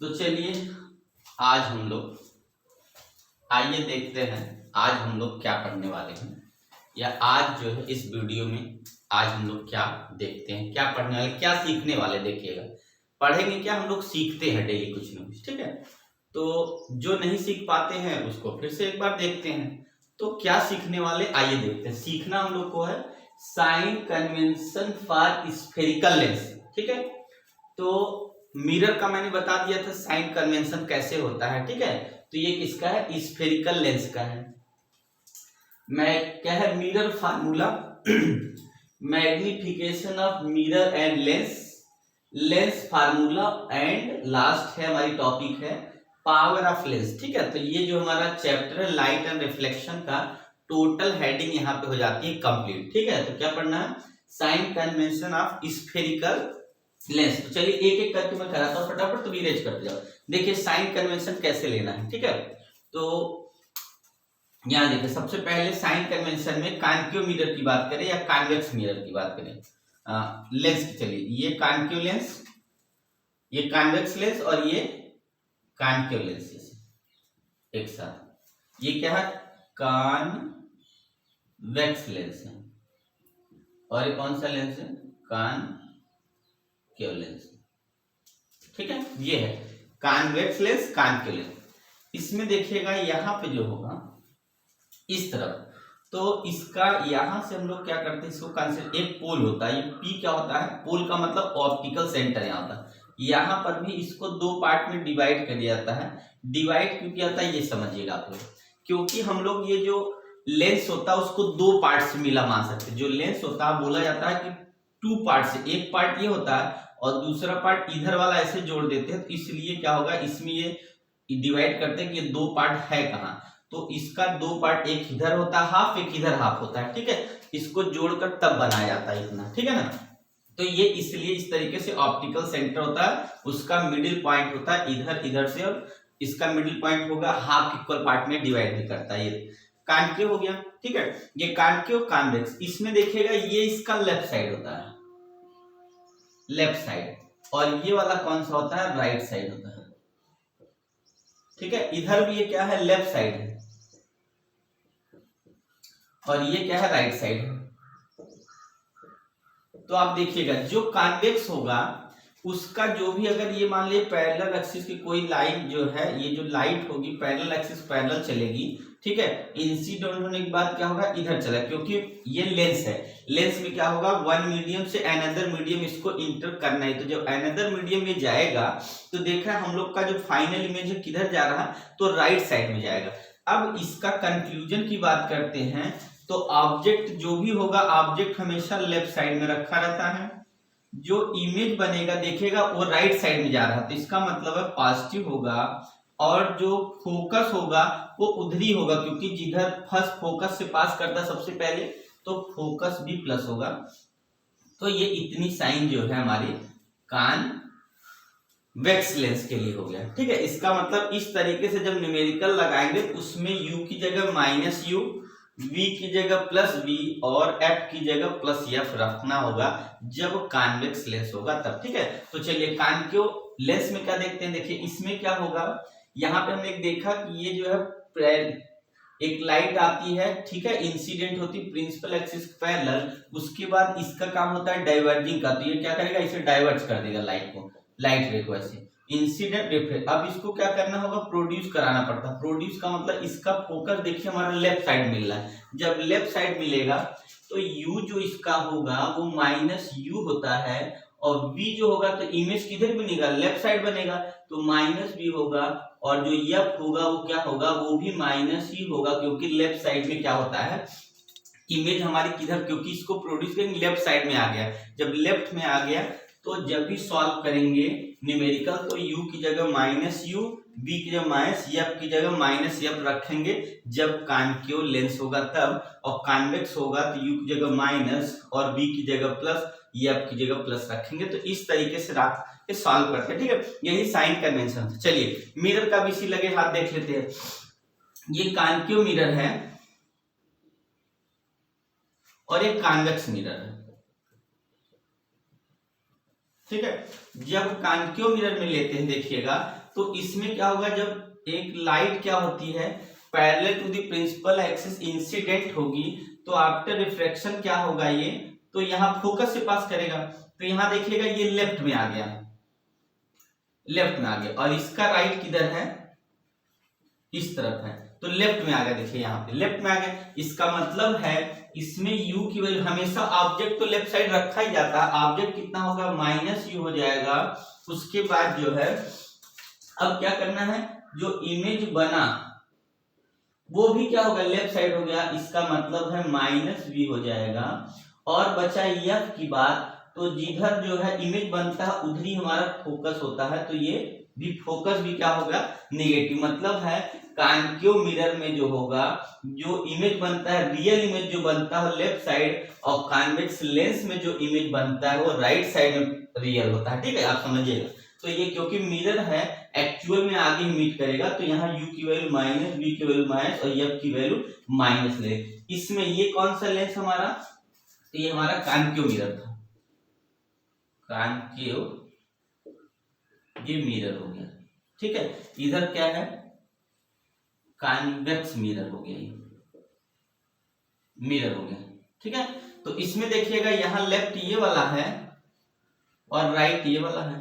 तो चलिए आज हम लोग आइए देखते हैं आज हम लोग क्या पढ़ने वाले हैं, या आज जो है इस वीडियो में आज हम लोग क्या देखते हैं, क्या पढ़ने वाले, क्या सीखने वाले। देखिएगा, पढ़ेंगे क्या, हम लोग सीखते हैं डेली कुछ ना कुछ, ठीक है। तो जो नहीं सीख पाते हैं उसको फिर से एक बार देखते हैं। तो क्या सीखने वाले, आइए देखते हैं। सीखना हम लोग को है sign convention for spherical lens, ठीक है। तो मिरर का मैंने बता दिया था साइन कन्वेंशन कैसे होता है, ठीक है। तो ये किसका है, स्फेरिकल लेंस का है। मैं क्या है, mirror formula magnification of mirror and lens, lens formula, and last है हमारी टॉपिक है पावर ऑफ लेंस, ठीक है। तो ये जो हमारा चैप्टर है लाइट एंड रिफ्लेक्शन का टोटल हेडिंग यहाँ पे हो जाती है कंप्लीट, ठीक है। तो क्या पढ़ना है, sign convention of spherical lens. तो चलिए एक एक करके मैं कराता हूँ फटाफट, तो इरेज करते जाओ। देखिए साइन कन्वेंशन कैसे लेना है, ठीक है। तो यहाँ देखिए सबसे पहले साइन कन्वेंशन में कॉन्केव मिरर की बात करें या कॉन्वेक्स मिरर की बात करें, लेंस की। चलिए ये कॉन्केव लेंस, ये कॉन्वेक्स लेंस और ये कॉन्केव लेंस एक साथ। ये क्या है, कॉन्वेक्स लेंस है। और ये कौन सा लेंस है, कॉन्केव लेंस, ठीक है। ये है कॉन्वेक्स लेंस, कॉन्केव लेंस। इसमें देखिएगा यहाँ पे जो होगा इस तरफ, तो इसका यहां से हम लोग क्या करते हैं, इसको कंसिडर, एक पोल होता है, ये पी क्या होता है, पोल का मतलब ऑप्टिकल सेंटर यहाँ होता है। यहाँ पर भी इसको दो पार्ट में डिवाइड कर दिया जाता है। डिवाइड क्यों किया जाता है ये समझिएगा आप लोग, क्योंकि हम लोग ये जो लेंस होता है उसको दो पार्ट से मिला मान सकते हैं। जो लेंस होता है बोला जाता है कि टू पार्ट से, एक पार्ट ये होता है और दूसरा पार्ट इधर वाला ऐसे जोड़ देते हैं। तो इसलिए क्या होगा, इसमें ये डिवाइड करते हैं कि ये दो पार्ट है कहाँ। तो इसका दो पार्ट, एक इधर होता है हाफ, एक इधर हाफ होता है, ठीक है। इसको जोड़कर तब बनाया जाता है इतना, ठीक है ना। तो ये इसलिए इस तरीके से ऑप्टिकल सेंटर होता है, उसका मिडिल पॉइंट होता है इधर इधर से, और इसका मिडिल पॉइंट होगा हाफ इक्वल पार्ट में डिवाइड भी करता है। ये कॉन्केव हो गया, ठीक है। ये कॉन्केव कॉन्वेक्स, इसमें देखिएगा ये इसका लेफ्ट साइड होता है, लेफ्ट साइड, और ये वाला कौन सा होता है, राइट साइड होता है, ठीक है। इधर भी ये क्या है, लेफ्ट साइड है, और ये क्या है, राइट साइड है। तो आप देखिएगा जो कॉन्वेक्स होगा उसका जो भी, अगर ये मान लीजिए पैरेलल एक्सिस की कोई लाइट जो है, ये जो लाइट होगी पैरेलल एक्सिस पैरेलल चलेगी, ठीक है। इंसिडेंट होने के बाद क्या होगा, इधर चला, क्योंकि ये लेंस है। लेंस में क्या होगा, वन मीडियम से अनदर मीडियम इसको इंटर करना है। तो जब अनदर मीडियम में जाएगा तो देखा हम लोग का जो फाइनल इमेज है किधर जा रहा है, तो राइट साइड में जाएगा। अब इसका कंक्लूजन की बात करते हैं, तो ऑब्जेक्ट जो भी होगा, ऑब्जेक्ट हमेशा लेफ्ट साइड में रखा रहता है। जो इमेज बनेगा देखिएगा वो राइट साइड में जा रहा है, तो इसका मतलब है पॉजिटिव होगा, और जो फोकस होगा वो उधर ही होगा, क्योंकि जिधर फर्स्ट फोकस से पास करता सबसे पहले, तो फोकस भी प्लस होगा। तो ये इतनी साइन जो है हमारी कॉन्वेक्स लेंस के लिए हो गया, ठीक है। इसका मतलब इस तरीके से जब न्यूमेरिकल लगाएंगे उसमें u की जगह माइनस यू, v की जगह प्लस v और f की जगह प्लस f रखना होगा जब कॉन्वेक्स लेंस होगा तब, ठीक है। तो चलिए कॉन्केव लेंस में क्या देखते हैं, देखिए इसमें क्या होगा, यहाँ पे हमने एक देखा कि ये जो है एक लाइट आती है, ठीक है, इंसिडेंट होती प्रिंसिपल एक्सिस पैरेलल, उसके बाद इसका काम होता है डाइवर्जिंग का। तो ये क्या करेगा, इसे डाइवर्ट कर देगा लाइट को, लाइट रे को ऐसे इंसिडेंट रिफ्लेक्ट। अब इसको क्या करना होगा, प्रोड्यूस कराना पड़ता है। प्रोड्यूस का मतलब इसका फोकस देखिए हमारा लेफ्ट साइड मिल रहा है। जब लेफ्ट साइड मिलेगा तो u जो इसका होगा वो माइनस u होता है, और v जो होगा तो इमेज किधर बनेगा, लेफ्ट साइड बनेगा, तो माइनस v होगा, और जो f होगा वो क्या होगा, वो भी माइनस ही होगा, क्योंकि लेफ्ट साइड में क्या होता है, इमेज हमारी किधर, क्योंकि इसको प्रोड्यूस करेंगे लेफ्ट साइड में आ गया। जब लेफ्ट में आ गया तो जब भी सॉल्व करेंगे न्यूमेरिकल, तो u की जगह माइनस यू, b की जगह माइनस, f की जगह माइनस f रखेंगे जब कॉन्केव लेंस होगा तब, और कॉन्वेक्स होगा तो u की जगह माइनस और b की जगह प्लस, f की जगह प्लस रखेंगे। तो इस तरीके से रख के सॉल्व करते हैं, ठीक है। यही साइन कन्वेंशन। चलिए मिरर का भी इसी लगे हाथ देख लेते हैं। ये कॉन्केव मिरर है और एक कॉन्वेक्स मिरर है, ठीक है। जब कॉन्केव मिरर में लेते हैं देखिएगा तो इसमें क्या होगा, जब एक लाइट क्या होती है parallel to the principal axis incident होगी तो आफ्टर रिफ्रैक्शन क्या होगा ये, तो यहाँ फोकस से पास करेगा। तो यहाँ देखिएगा ये लेफ्ट में आ गया, लेफ्ट में आ गया, और इसका राइट किधर है, इस तरफ है, तो लेफ्ट में आ गया। देखिए यहाँ पे लेफ्ट में आ गया, इसका मतलब है इसमें u की वैल्यू हमेशा, ऑब्जेक्ट तो लेफ्ट साइड रखा ही जाता है, ऑब्जेक्ट कितना होगा माइनस u हो जाएगा। उसके बाद जो है अब क्या करना है, जो इमेज बना वो भी क्या होगा लेफ्ट साइड हो गया, इसका मतलब है माइनस v हो जाएगा। और बचा f की बात, तो जिधर जो है इमेज बनता है उधर ही हमारा फोकस होता है, तो ये भी फोकस भी क्या होगा नेगेटिव। मतलब है कॉन्केव मिरर में जो होगा, जो इमेज बनता है, रियल इमेज जो बनता है लेफ्ट साइड, और कॉन्वेक्स लेंस में जो इमेज बनता है वो राइट साइड में रियल होता है। ठीक है, आप समझिएगा। तो ये क्योंकि मिरर है एक्चुअल में आगे मीट करेगा, तो यहाँ u की वैल्यू माइनस, v की वैल्यू माइनस और f की वैल्यू माइनस ले। इसमें ये कौन सा लेंस हमारा, तो ये हमारा कॉन्केव मिरर था, कॉन्केव ये मिरर हो गया। ठीक है, इधर क्या है कॉन्वेक्स मिरर हो गया, ये मिरर हो गया। ठीक है, तो इसमें देखिएगा यहाँ लेफ्ट ये वाला है और राइट ये वाला है,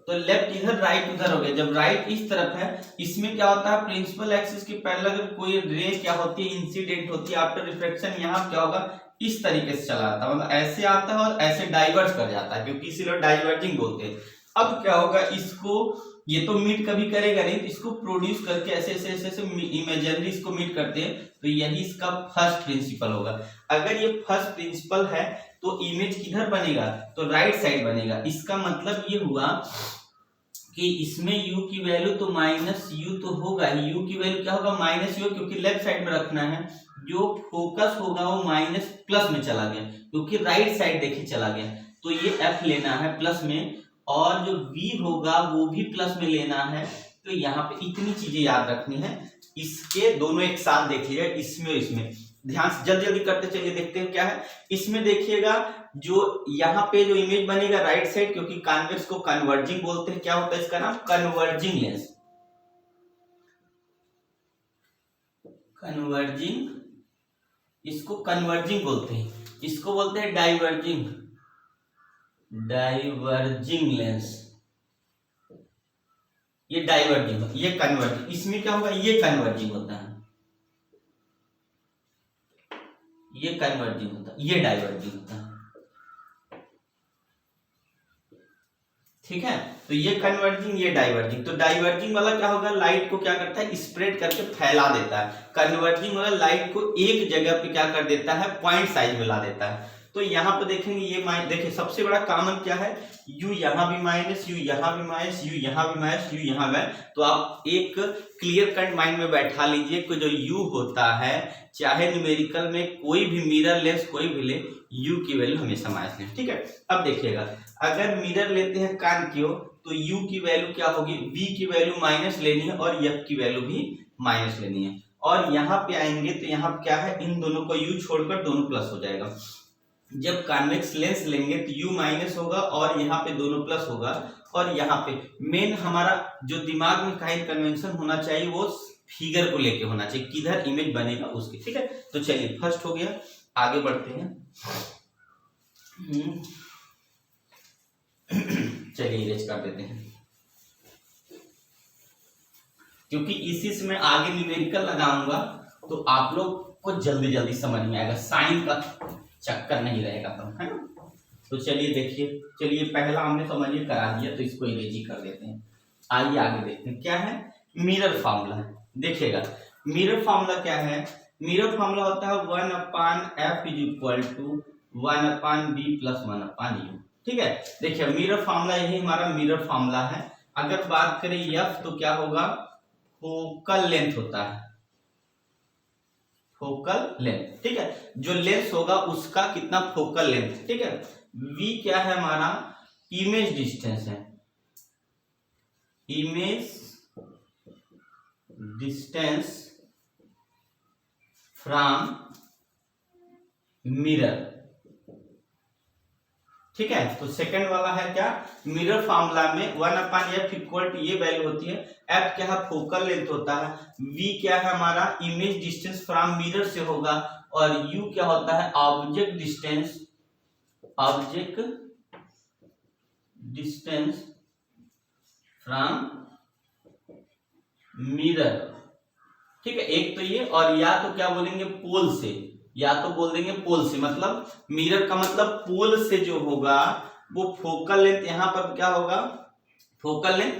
तो लेफ्ट इधर राइट उधर हो गया। जब राइट इस तरफ है, इसमें क्या होता है प्रिंसिपल एक्सिस के पैरेलल अगर कोई रे क्या होती है इंसिडेंट होती है आफ्टर रिफ्लेक्शन, यहाँ क्या होगा इस तरीके से चला आता है, मतलब ऐसे आता है और ऐसे डाइवर्ट कर जाता है, क्योंकि इसीलिए डाइवर्जिंग बोलते हैं। अब क्या होगा, इसको ये तो मीट कभी करेगा नहीं, तो इसको प्रोड्यूस करके ऐसे ऐसे ऐसे ऐसे इमेजिनरी इसको मीट करते हैं, तो यही इसका फर्स्ट प्रिंसिपल होगा। अगर ये फर्स्ट प्रिंसिपल है तो इमेज किधर बनेगा, तो राइट साइड बनेगा। इसका मतलब ये हुआ कि इसमें u की वैल्यू तो माइनस u तो होगा ही, u की वैल्यू क्या होगा माइनस u, क्योंकि लेफ्ट साइड में रखना है। जो फोकस होगा वो माइनस प्लस में चला गया, क्योंकि राइट साइड देखिए चला गया, तो ये f लेना है प्लस में, और जो v होगा वो भी प्लस में लेना है। तो यहाँ पे इतनी चीजें याद रखनी है, इसके दोनों एक साथ देख लीजिए, इसमें और इसमें ध्यान से जल्दी जल्दी करते चलिए, देखते हैं क्या है। इसमें देखिएगा जो यहाँ पे जो इमेज बनेगा राइट साइड, क्योंकि कॉन्वेक्स को कन्वर्जिंग बोलते हैं, क्या होता है इसका नाम कन्वर्जिंग लेंस, कन्वर्जिंग, इसको कन्वर्जिंग बोलते हैं, इसको बोलते हैं डाइवर्जिंग, डाइवर्जिंग लेंस, ये डाइवर्जिंग, ये कन्वर्जिंग। इसमें क्या होगा ये कन्वर्जिंग होता है, ये कन्वर्जिंग होता है, ये डाइवर्जिंग होता है। ठीक है, तो ये कन्वर्जिंग ये डाइवर्जिंग। तो डाइवर्जिंग वाला क्या होगा, लाइट को क्या करता है स्प्रेड करके फैला देता है, कन्वर्जिंग वाला लाइट को एक जगह पे क्या कर देता है पॉइंट साइज में ला देता है। तो यहाँ पे देखेंगे ये देखिए सबसे बड़ा कॉमन क्या है, u यहाँ भी माइनस, u यहाँ भी माइनस, u यहाँ भी माइनस, u यहाँ भी। तो आप एक क्लियर कट माइंड में बैठा लीजिए कि जो u होता है चाहे न्यूमेरिकल में कोई भी मिरर लेंस कोई भी ले, u की वैल्यू हमेशा माइनस लें। ठीक है, अब देखिएगा अगर मिरर लेते हैं कॉन्केव तो u की वैल्यू क्या होगी, v की वैल्यू माइनस लेनी है और f की वैल्यू भी माइनस लेनी है। और यहाँ पे आएंगे तो यहाँ क्या है इन दोनों को u छोड़कर दोनों प्लस हो जाएगा। जब कॉन्वेक्स लेंस लेंगे तो u माइनस होगा और यहाँ पे दोनों प्लस होगा। और यहाँ पे मेन हमारा जो दिमाग में काइंड कन्वेंशन होना चाहिए वो फिगर को लेके होना चाहिए, किधर इमेज बनेगा उसकी। ठीक है, तो चलिए फर्स्ट हो गया, आगे बढ़ते हैं। चलिए इरेज कर देते हैं, क्योंकि इसी से मैं आगे न्यूमेरिकल लगाऊंगा तो आप लोग को जल्दी जल्दी समझ में आएगा, साइन का चक्कर नहीं रहेगा तब, है ना। तो चलिए देखिए, चलिए पहला हमने समझिए करा दिया, तो इसको इरेज ही कर देते हैं। आइए आगे देखते हैं क्या है, मिरर फार्मूला है। देखिएगा मिरर फार्मूला क्या है, मिरर फार्मूला होता है 1/f is equal to 1/b plus 1/u। ठीक है, देखिए मिरर फार्मूला यही हमारा मिरर फार्मूला है। अगर बात करें f तो क्या होगा, फोकल लेंथ होता है, फोकल लेंथ। ठीक है, जो लेंस होगा उसका कितना फोकल लेंथ। ठीक है, v क्या है हमारा इमेज डिस्टेंस है, इमेज डिस्टेंस फ्रॉम मिरर, ठीक है। तो सेकंड वाला है क्या, मिरर फार्मूला में 1/f इक्वल टू ये वैल्यू होती है, f क्या है फोकल लेंथ होता है, v क्या है हमारा इमेज डिस्टेंस फ्रॉम मिरर से होगा, और u क्या होता है ऑब्जेक्ट डिस्टेंस फ्रॉम मिरर। ठीक है, एक तो ये, और या तो क्या बोलेंगे पोल से, या तो बोल देंगे पोल से, मतलब मिरर का मतलब पोल से जो होगा वो फोकल लेंथ, यहां पर क्या होगा फोकल लेंथ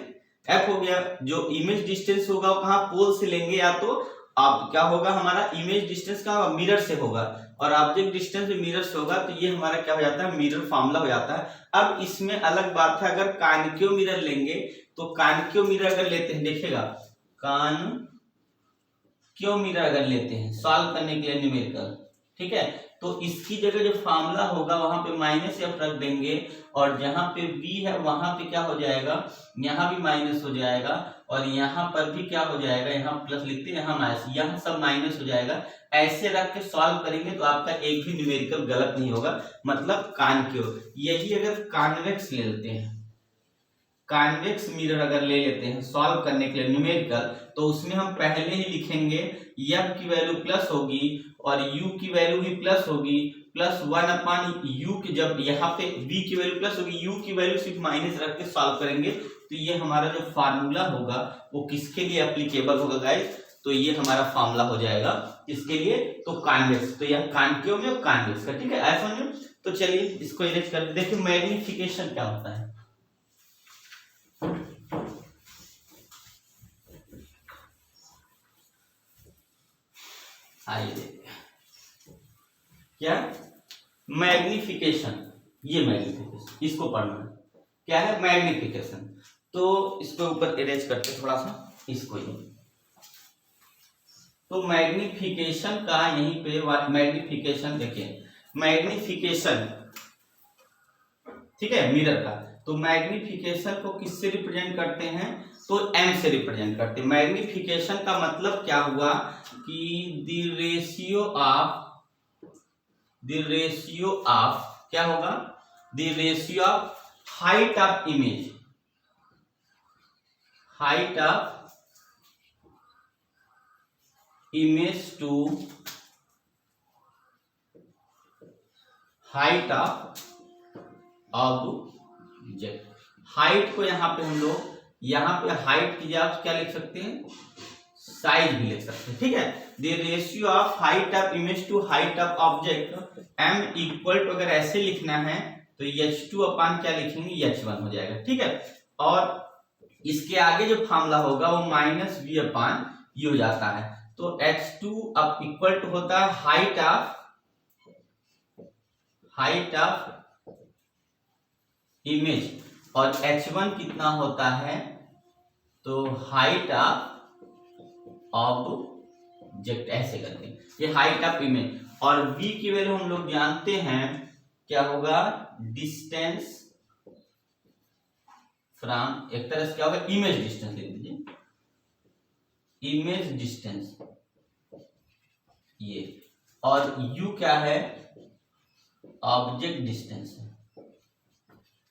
f हो गया, जो इमेज डिस्टेंस होगा वो कहां पोल से लेंगे, या तो आप क्या होगा हमारा इमेज डिस्टेंस का मिरर से होगा, और ऑब्जेक्ट डिस्टेंस भी मिरर से होगा, तो ये हमारा क्या हो जाता है मिरर फार्मूला हो जाता है। अब इसमें अलग बात है, अगर कॉन्केव मिरर लेंगे तो कॉन्केव मिरर अगर लेते हैं, देखिएगा कॉन्केव मिरर अगर लेते हैं सॉल्व करने के लिए न्यूमेरिकल, ठीक है, तो इसकी जगह जो फार्मूला होगा वहां पे -f रख देंगे, और जहां पे v है वहां पे क्या हो जाएगा, यहाँ भी माइनस हो जाएगा, और यहाँ पर भी क्या हो जाएगा, यहाँ प्लस लिखते हैं यहाँ माइनस, यहाँ सब माइनस हो जाएगा। ऐसे रख के सॉल्व करेंगे तो आपका एक भी न्यूमेरिकल गलत नहीं होगा, मतलब कॉन्केव। यही अगर कॉन्वेक्स ले लेते हैं, कॉन्वेक्स मिरर अगर ले लेते हैं सॉल्व करने के लिए न्यूमेरिकल, तो उसमें हम पहले ही लिखेंगे f की वैल्यू प्लस होगी और u की वैल्यू भी प्लस होगी, प्लस 1/u की, जब यहाँ पे v की वैल्यू प्लस होगी, u की वैल्यू सिर्फ माइनस रख के सॉल्व करेंगे, तो ये हमारा जो फार्मूला होगा वो किसके लिए एप्लीकेबल होगा गाइस, तो ये हमारा फार्मूला हो जाएगा इसके लिए, तो कॉन्वेक्स, तो यह कॉन्केव में और कॉन्वेक्स का, ठीक है ऐसा समझो। तो चलिए इसको इरेज कर दे। देखिए मैग्निफिकेशन क्या होता है, आइए देखते क्या मैग्निफिकेशन, ये मैग्निफिकेशन इसको पढ़ना है, क्या है मैग्निफिकेशन। तो इसको ऊपर इरेज करते थोड़ा सा इसको ही, तो मैग्निफिकेशन का यहीं पे मैग्निफिकेशन देखिए, मैग्निफिकेशन ठीक है मिरर का, तो मैग्निफिकेशन को किससे रिप्रेजेंट करते हैं, तो m से रिप्रेजेंट करते हैं। मैग्निफिकेशन का मतलब क्या हुआ कि द रेशियो ऑफ क्या होगा, the ratio of height of image, height of image to height of object. Height को यहां पे हम लोग, यहाँ पे हाइट की जगह क्या लिख सकते हैं, साइज भी लिख सकते हैं, ठीक है। The ratio of height of image to height of object m equal to, अगर ऐसे लिखना है तो h2 अपान क्या लिखेंगे h1 हो जाएगा, ठीक है। और इसके आगे जो फार्मूला होगा वो -v अपान u हो जाता है, तो h2 अब इक्वल टू होता है हाइट ऑफ इमेज, और h1 कितना होता है, तो हाइट ऑफ ऑब्जेक्ट, ऐसे करते हैं, ये हाइट ऑफ इमेज। और v की वैल्यू हम लोग जानते हैं क्या होगा, डिस्टेंस फ्रॉम, एक तरह से क्या होगा इमेज डिस्टेंस ले लीजिए, इमेज डिस्टेंस ये, और u क्या है ऑब्जेक्ट डिस्टेंस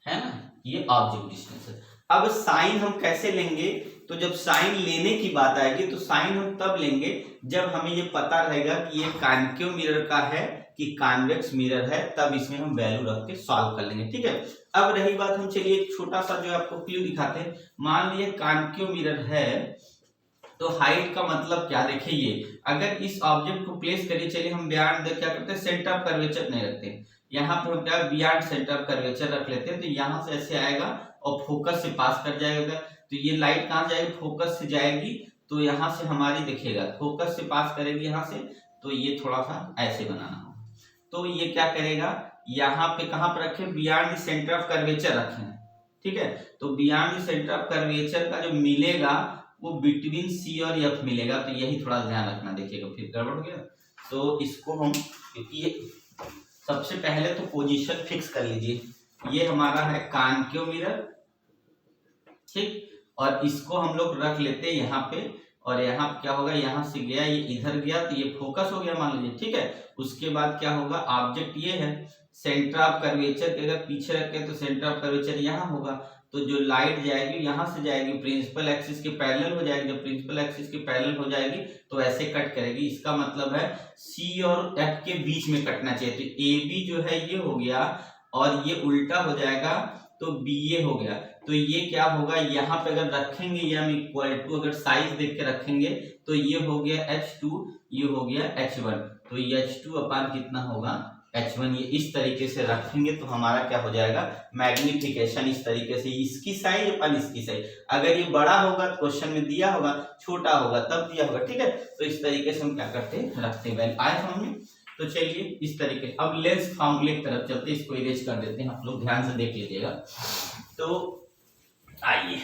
है ना, ये ऑब्जेक्ट डिस्टेंस है। अब साइन हम कैसे लेंगे, तो जब साइन लेने की बात आएगी तो साइन हम तब लेंगे जब हमें ये पता रहेगा कि ये कॉन्केव मिरर का है कि कॉन्वेक्स मिरर है, तब इसमें हम वैल्यू रख के सॉल्व कर लेंगे, ठीक है। अब रही बात, हम चलिए एक छोटा सा जो आपको क्लू दिखाते हैं, मान लीजिए कॉन्केव मिरर है, तो हाइट का मतलब क्या, देखिए ये अगर इस ऑब्जेक्ट को प्लेस करिए, चलिए हम बियॉन्ड क्या करते हैं, सेंटर ऑफ कर्वेचर नहीं रखते, यहाँ पे हम क्या बियॉन्ड सेंटर ऑफ कर्वेचर रख लेते हैं, तो यहाँ से ऐसे आएगा और फोकस से पास कर जाएगा, तो ये लाइट कहाँ जाएगी, फोकस से जाएगी, तो यहाँ से हमारी देखिएगा फोकस से पास करेगी यहाँ से, तो ये थोड़ा सा ऐसे बनाना होगा, तो ये क्या करेगा, यहाँ पे कहाँ पर रखे, बियॉन्ड सेंटर ऑफ कर्वेचर रखे, ठीक है। तो बियॉन्ड सेंटर ऑफ कर्वेचर का जो मिलेगा वो बिटवीन सी और एफ मिलेगा, तो यही थोड़ा ध्यान रखना, देखिएगा फिर गड़बड़ हो गया। तो इसको हम, क्योंकि ये सबसे पहले तो पोजीशन फिक्स कर लीजिए, ये हमारा है कॉन्केव मिरर, ठीक, और इसको हम लोग रख लेते हैं यहाँ पे, और यहाँ क्या होगा, यहाँ से गया ये इधर गया, तो ये फोकस हो गया मान लीजिए, ठीक है। उसके बाद क्या होगा, ऑब्जेक्ट ये है, सेंटर ऑफ कर्वेचर के अगर पीछे रखे तो सेंटर ऑफ कर्वेचर यहाँ होगा, तो जो लाइट जाएगी यहाँ से जाएगी प्रिंसिपल एक्सिस के पैरेलल हो जाएगी। जब प्रिंसिपल एक्सिस के पैरेलल हो जाएगी तो ऐसे कट करेगी। इसका मतलब है सी और एफ के बीच में कटना चाहिए। तो ए बी जो है ये हो गया और ये उल्टा हो जाएगा तो बी ए हो गया। तो ये क्या होगा, यहाँ पे अगर रखेंगे एम इक्वल टू, अगर साइज देख के रखेंगे तो ये हो गया H2, ये हो गया H1। तो H2 अपान कितना होगा H1। ये इस तरीके से रखेंगे तो हमारा क्या हो जाएगा, मैग्निफिकेशन इस तरीके से, इसकी साइज अपन इसकी साइज। अगर ये बड़ा होगा तो क्वेश्चन में दिया होगा, छोटा होगा तब दिया होगा, ठीक है। तो इस तरीके से हम क्या करते हैं, रखते हैं। वैल्यू आए समझ में। तो चलिए इस तरीके, अब लेंस फार्मूले की तरफ चलते हैं। इसको इरेज कर देते हैं, आप लोग ध्यान से देख लीजिएगा। तो आइए,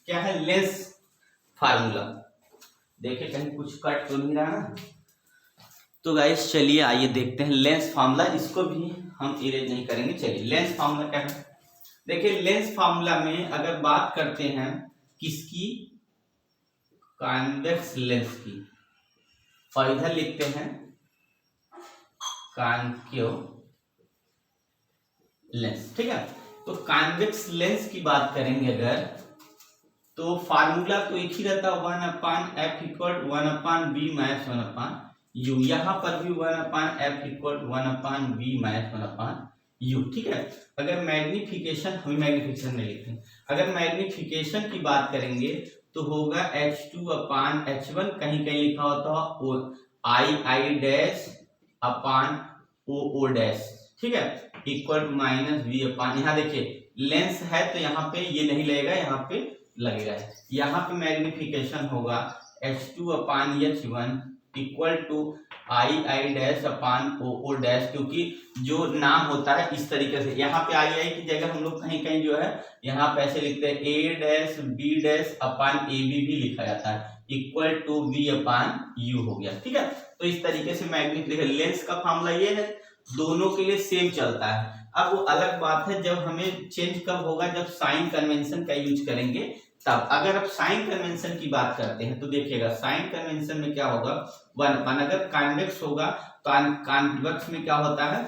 क्या है लेंस फार्मूला, देखिए कहीं कुछ कट तो नहीं रहा ना। तो गाइस चलिए आइए देखते हैं लेंस फार्मूला। इसको भी हम इरेज नहीं करेंगे। चलिए लेंस फार्मूला क्या है, देखिए लेंस फार्मूला में अगर बात करते हैं किसकी, कॉन्वेक्स लेंस की, और इधर लिखते हैं कॉन्केव लेंस, ठीक है। तो कॉन्वेक्स लेंस की बात करेंगे अगर, तो फार्मूला तो एक ही रहता है, 1/f equal 1/b minus 1/u। यहाँ पर भी 1/f equal 1/b minus 1/u, ठीक है। अगर मैग्निफिकेशन, हमें मैग्निफिकेशन नहीं लिखते, अगर मैग्निफिकेशन की बात करेंगे तो होगा H2/H1, कहीं कहीं लिखा होता है I dash upon O dash, ठीक है, इक्वल टू माइनस V अपान, यहाँ देखिए लेंस है तो यहाँ पे ये नहीं लगेगा, यहाँ पे लगेगा। यहाँ पे मैग्निफिकेशन होगा H2/H1 equal to I dash upon O dash, क्योंकि जो नाम होता है इस तरीके से, यहाँ पे I की जगह हम लोग कहीं कहीं जो है यहाँ पे ऐसे लिखते हैं A dash B dash upon AB भी लिखा जाता है, equal to V upon U हो गया, ठीक है। तो इस तरीके से मैग्निफिकेशन लेंस का फार्मूला ये है, दोनों के लिए सेम चलता है। अब वो अलग बात है जब हमें चेंज कब होगा, जब साइन कन्वेंशन का यूज करेंगे तब। अगर आप साइन कन्वेंशन की बात करते हैं तो देखिएगा साइन कन्वेंशन में क्या होगा, 1/, अगर कॉन्वेक्स होगा तो कॉन्वेक्स में क्या होता है,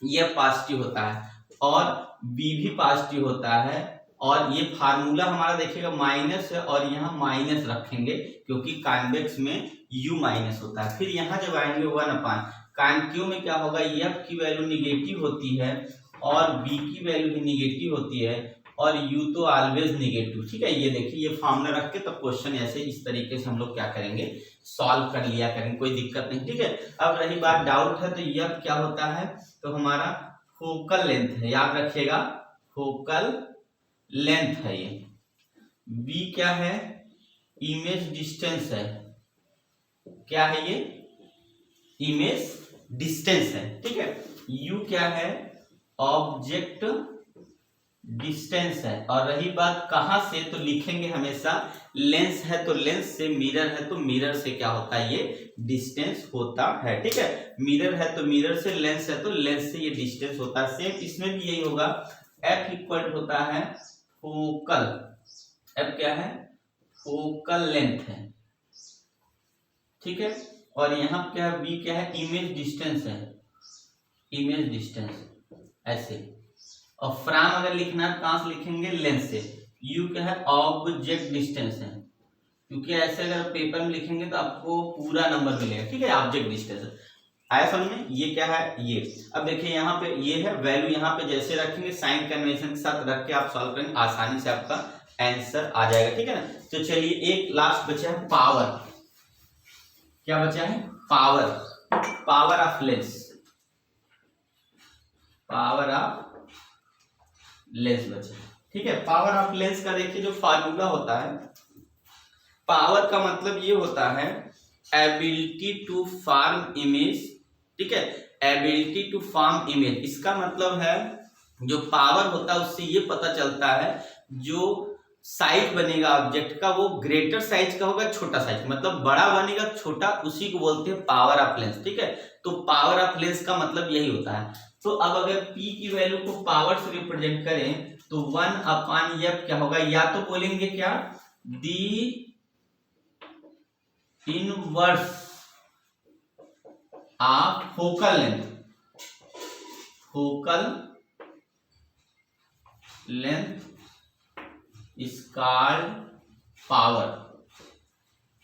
ये पॉजिटिव होता है और बी भी पॉजिटिव होता है, और ये फार्मूला हमारा देखिएगा माइनस है और यहाँ माइनस रखेंगे क्योंकि कॉन्वेक्स में u माइनस होता है। फिर यहाँ जब आएंगे 1/, कॉन्केव में क्या होगा, f की वैल्यू निगेटिव होती है और b की वैल्यू भी निगेटिव होती है और u तो ऑलवेज निगेटिव, ठीक है। ये देखिए ये फार्मूला रख के तब क्वेश्चन ऐसे इस तरीके से हम लोग क्या करेंगे, सॉल्व कर लिया करेंगे, कोई दिक्कत नहीं, ठीक है। अब रही बात डाउट है तो f क्या होता है, तो हमारा फोकल लेंथ है, याद रखिएगा फोकल लेंथ है ये। b क्या है, इमेज डिस्टेंस है, क्या है ये, इमेज डिस्टेंस है, ठीक है। u क्या है, ऑब्जेक्ट डिस्टेंस है। और रही बात कहां से, तो लिखेंगे हमेशा लेंस है तो लेंस से, मिरर है तो मिरर से क्या होता है, ये डिस्टेंस होता है, ठीक है। मिरर है तो मिरर से, लेंस है तो लेंस से ये डिस्टेंस होता है। सेम इसमें भी यही होगा, f इक्वल होता है फोकल, f क्या है, फोकल लेंथ है, ठीक है। और यहाँ क्या है, b क्या है, इमेज डिस्टेंस है, इमेज डिस्टेंस ऐसे। और फ्रॉम अगर लिखना है कहां से लिखेंगे, लेंस से। u क्या है, ऑब्जेक्ट डिस्टेंस है, क्योंकि ऐसे अगर पेपर में लिखेंगे तो आपको पूरा नंबर मिलेगा, ठीक है। ऑब्जेक्ट डिस्टेंस आया समझ में, ये क्या है, ये। अब देखिए यहाँ पे ये है वैल्यू, यहाँ पे जैसे रखेंगे साइन कन्वेंशन के साथ रख के आप सॉल्व करेंगे, आसानी से आपका आंसर आ जाएगा, ठीक है ना। तो चलिए एक लास्ट बचा है पावर, क्या बचा है, power, power of lens, power of lens बचा, ठीक है। पावर ऑफ लेंस का देखिए जो फार्मूला होता है, पावर का मतलब ये होता है एबिलिटी टू फॉर्म इमेज, ठीक है, एबिलिटी टू फॉर्म इमेज। इसका मतलब है जो पावर होता है उससे ये पता चलता है जो साइज बनेगा ऑब्जेक्ट का वो ग्रेटर साइज का होगा, छोटा साइज मतलब बड़ा बनेगा छोटा, उसी को बोलते हैं पावर ऑफ लेंस, ठीक है। तो पावर ऑफ लेंस का मतलब यही होता है। तो अब अगर p की वैल्यू को पावर से रिप्रेजेंट करें तो 1/f क्या होगा, या तो बोलेंगे क्या, the inverse of focal length, focal length is called power.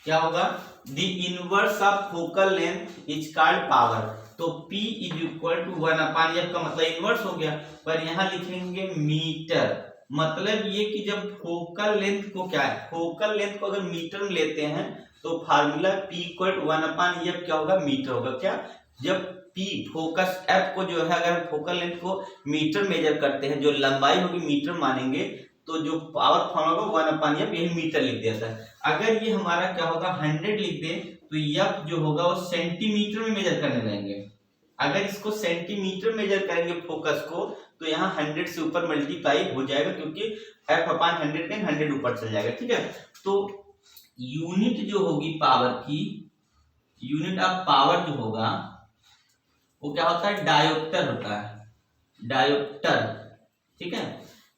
क्या होगा? The inverse of focal length is called power. तो P is equal to 1/f का मतलब इनवर्स हो गया, पर यहाँ लिखेंगे मीटर। मतलब ये कि जब फोकल लेंथ को क्या है, फोकल लेंथ को अगर मीटर में लेते हैं तो formula P equal to 1/f क्या होगा? मीटर होगा। क्या? जब P फोकस F को जो है अगर फोकल लेंथ को मीटर मेजर करते हैं, जो लंबाई होगी मीटर मानेंगे, तो जो पावर फॉर्म होगा 1/f यही मीटर लिख देता है। अगर ये हमारा क्या होगा 100 लिख दे तो F जो होगा वो सेंटीमीटर में मेजर करने लगेंगे। अगर इसको सेंटीमीटर मेजर करेंगे फोकस को तो यहाँ 100 से ऊपर मल्टीप्लाई हो जाएगा, क्योंकि F/100 का 100 ऊपर चल जाएगा। ठीक है, तो यूनिट जो होगी पावर की, यूनिट ऑफ पावर जो होगा वो क्या होता है? डायोप्टर होता है। डायोप्टर, ठीक है,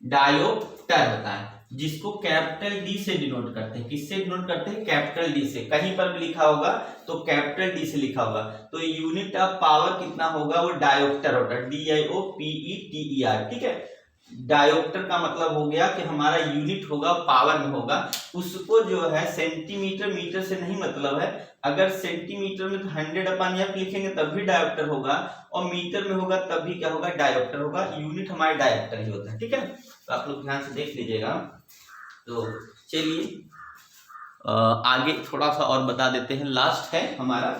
डायोप्टर होता है, जिसको कैपिटल डी से डिनोट करते हैं। किससे डिनोट करते हैं? कैपिटल डी से। कहीं पर भी लिखा होगा तो कैपिटल डी से लिखा होगा। तो यूनिट ऑफ पावर कितना होगा? वो डायोप्टर होता है, DIOPETER। ठीक है, डायोप्टर का मतलब हो गया कि हमारा यूनिट होगा पावर में होगा, उसको जो है सेंटीमीटर मीटर से नहीं मतलब है। अगर सेंटीमीटर में तो 100/f लिखेंगे तब भी डायोप्टर होगा, और मीटर में होगा तब भी क्या होगा? डायोप्टर होगा। यूनिट हमारे डायोप्टर ही होता है। ठीक है, तो आप लोग ध्यान से देख लीजिएगा। तो चलिए आगे थोड़ा सा और बता देते हैं, लास्ट है हमारा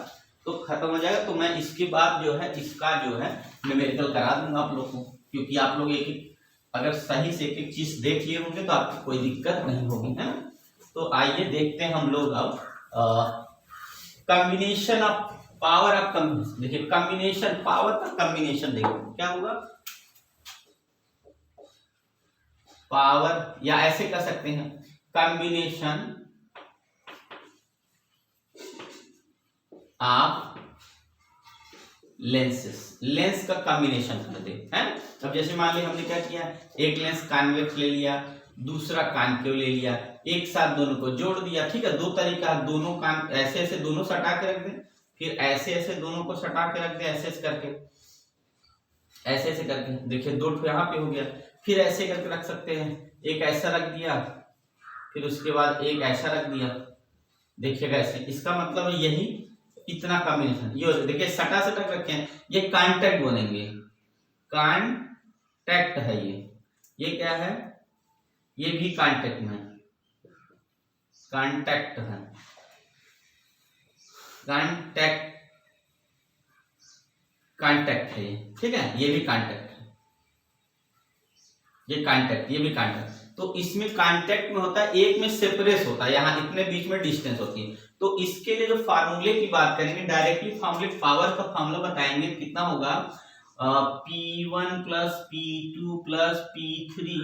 तो खत्म हो जाएगा। तो मैं इसके बाद जो है इसका जो है न्यूमेरिकल करा दूंगा आप लोग को, क्योंकि आप लोग एक अगर सही से एक एक चीज देख लिए होंगे तो आपको कोई दिक्कत नहीं होगी, है ना। तो आइए देखते हैं हम लोग अब combination of power of combination. देखिए कॉम्बिनेशन पावर का कॉम्बिनेशन देखो क्या होगा? पावर, या ऐसे कर सकते हैं कॉम्बिनेशन ऑफ लेंसेस। लेंस का कॉम्बिनेशन कर दे हैं। अब जैसे मान ली हमने क्या किया, एक लेंस कॉन्वेक्स ले लिया, दूसरा कॉन्केव ले लिया, एक साथ दोनों को जोड़ दिया। ठीक है, दो तरीका, दोनों कान ऐसे ऐसे दोनों सटा के रख दें, फिर ऐसे ऐसे दोनों को सटा के रख दें, ऐसे ऐसे करके, ऐसे ऐसे करके। देखिए दो यहाँ पे हो गया, फिर ऐसे करके रख सकते हैं, एक ऐसा रख दिया, फिर उसके बाद एक ऐसा रख दिया। देखिएगा ऐसे, इसका मतलब यही इतना कॉम्बिनेशन। ये देखिए सटा सटा रखे हैं, ये कॉन्टैक्ट बनेंगे, कॉन्टैक्ट है ये क्या है? ये भी कॉन्टैक्ट में, कॉन्टैक्ट है, कॉन्टैक्ट, कॉन्टैक्ट है ये। ठीक है, ये भी कॉन्टैक्ट है, ये कॉन्टैक्ट, ये भी कॉन्टैक्ट। तो इसमें कॉन्टैक्ट में होता है, एक में सेपरेस होता है, यहाँ इतने बीच में डिस्टेंस होती है। तो इसके लिए जो फार्मूले की बात करेंगे, डायरेक्टली फार्मूले पावर का फार्मूला बताएंगे कितना होगा, P1 plus P2 plus P3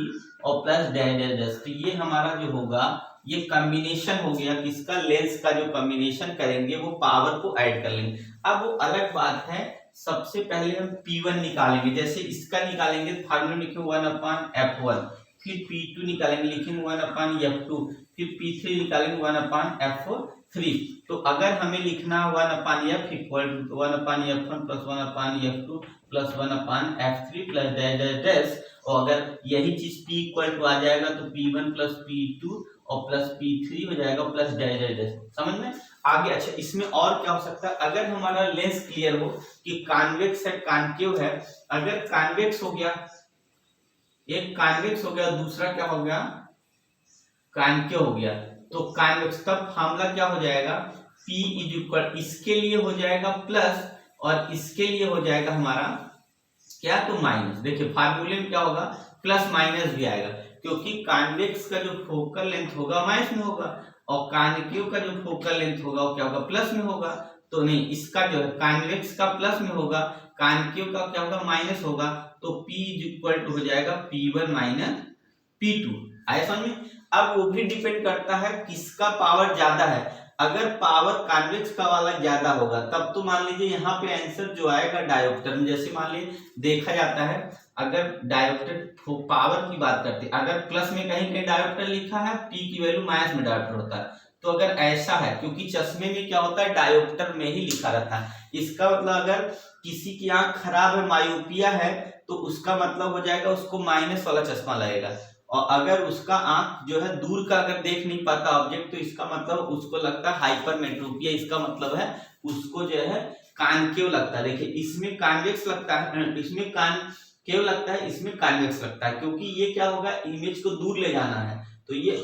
और प्लस डैश। तो ये हमारा जो होगा ये कॉम्बिनेशन हो गया किसका? लेंस का। जो कॉम्बिनेशन करेंगे वो पावर को ऐड कर लेंगे। अब वो अलग बात है, सबसे पहले हम P1 निकालेंगे। जैसे इसका निकालेंगे फार्मूला लिखेंगे 1/f1, फिर P2 निकालेंगे लिखेंगे 1/f2, फिर P3 निकालेंगे 1/f3। तो अगर हमें लिखना 1/f equal to 1/f1 plus 1/f2 plus 1/f3 plus dash dash, और अगर यही चीज P इक्वल टू आ जाएगा तो P1 प्लस P2 और प्लस P3 हो जाएगा प्लस डैश डैश। समझ में आगे? अच्छा, इसमें और क्या हो सकता है? अगर हमारा लेंस क्लियर हो कि कॉन्वेक्स है कॉन्केव है, अगर कॉन्वेक्स हो गया, एक कॉन्वेक्स हो गया, दूसरा क्या हो गया? कॉन्केव हो गया, तो कॉन्वेक्स, तब फार्मूला क्या हो जाएगा? P इज इक्वल, इसके लिए हो जाएगा प्लस और इसके लिए हो जाएगा हमारा क्या? तो माइनस। देखिए फार्मूले में क्या होगा? प्लस माइनस भी आएगा, क्योंकि कॉन्वेक्स का जो फोकल लेंथ होगा माइनस में होगा, और कॉन्केव का जो फोकल लेंथ होगा वो क्या होगा? प्लस में होगा। तो नहीं, इसका जो है कॉन्वेक्स का प्लस में होगा, कॉन्केव का क्या होगा? माइनस होगा। तो P इज इक्वल टू हो जाएगा P1 माइनस P2। आए समझ में? अब वो भी डिपेंड करता है किसका पावर ज्यादा है। अगर पावर कॉन्वेक्स का वाला ज्यादा होगा तब तो मान लीजिए यहाँ पे आंसर जो आएगा डायोप्टर में। जैसे मान लीजिए देखा जाता है, अगर डायोप्टर पावर की बात करते हैं, अगर प्लस में कहीं कहीं डायोप्टर लिखा है, P की वैल्यू माइनस में डायोप्टर होता है। तो अगर ऐसा है, क्योंकि चश्मे में क्या होता है? डायोप्टर में ही लिखा रहता है। इसका मतलब अगर किसी की आंख खराब है, मायोपिया है, तो उसका मतलब हो जाएगा उसको माइनस वाला चश्मा लगेगा। और अगर उसका आंख जो है दूर का अगर देख नहीं पाता ऑब्जेक्ट, तो इसका मतलब उसको लगता है हाइपरमेट्रोपिया। इसका मतलब है उसको जो है कॉनकेव लगता है। देखिए इसमें कॉन्वेक्स लगता है, इसमें कॉनकेव लगता है, इसमें कॉन्वेक्स लगता है, क्योंकि ये क्या होगा, इमेज को दूर ले जाना है, तो ये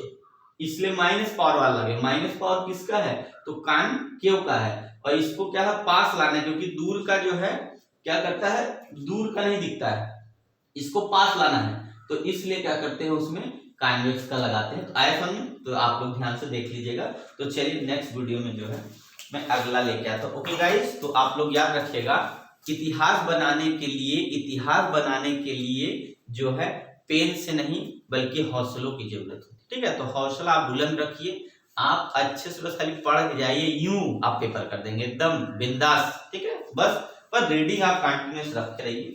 इसलिए माइनस पावर वाला लगे। माइनस पावर किसका है, तो कॉनकेव का है। और इसको क्या है, पास लाना है, क्योंकि दूर का जो है क्या करता है, दूर का नहीं दिखता है, इसको पास लाना है, तो इसलिए क्या करते हैं उसमें कॉन्वेक्स का लगाते हैं। तो आया समझ में, तो आप लोग ध्यान से देख लीजिएगा। तो चलिए नेक्स्ट वीडियो में जो है मैं अगला लेके आता हूँ। ओके गाइस, तो आप लोग याद रखिएगा इतिहास बनाने के लिए जो है पेन से नहीं बल्कि हौसलों की जरूरत होती है। ठीक है, तो हौसला आप बुलंद रखिए, आप अच्छे से बस खाली पढ़ के जाइए, यूं आप पेपर कर देंगे एकदम बिंदास। ठीक है, बस पर रीडिंग आप कंटिन्यूस रखते रहिए।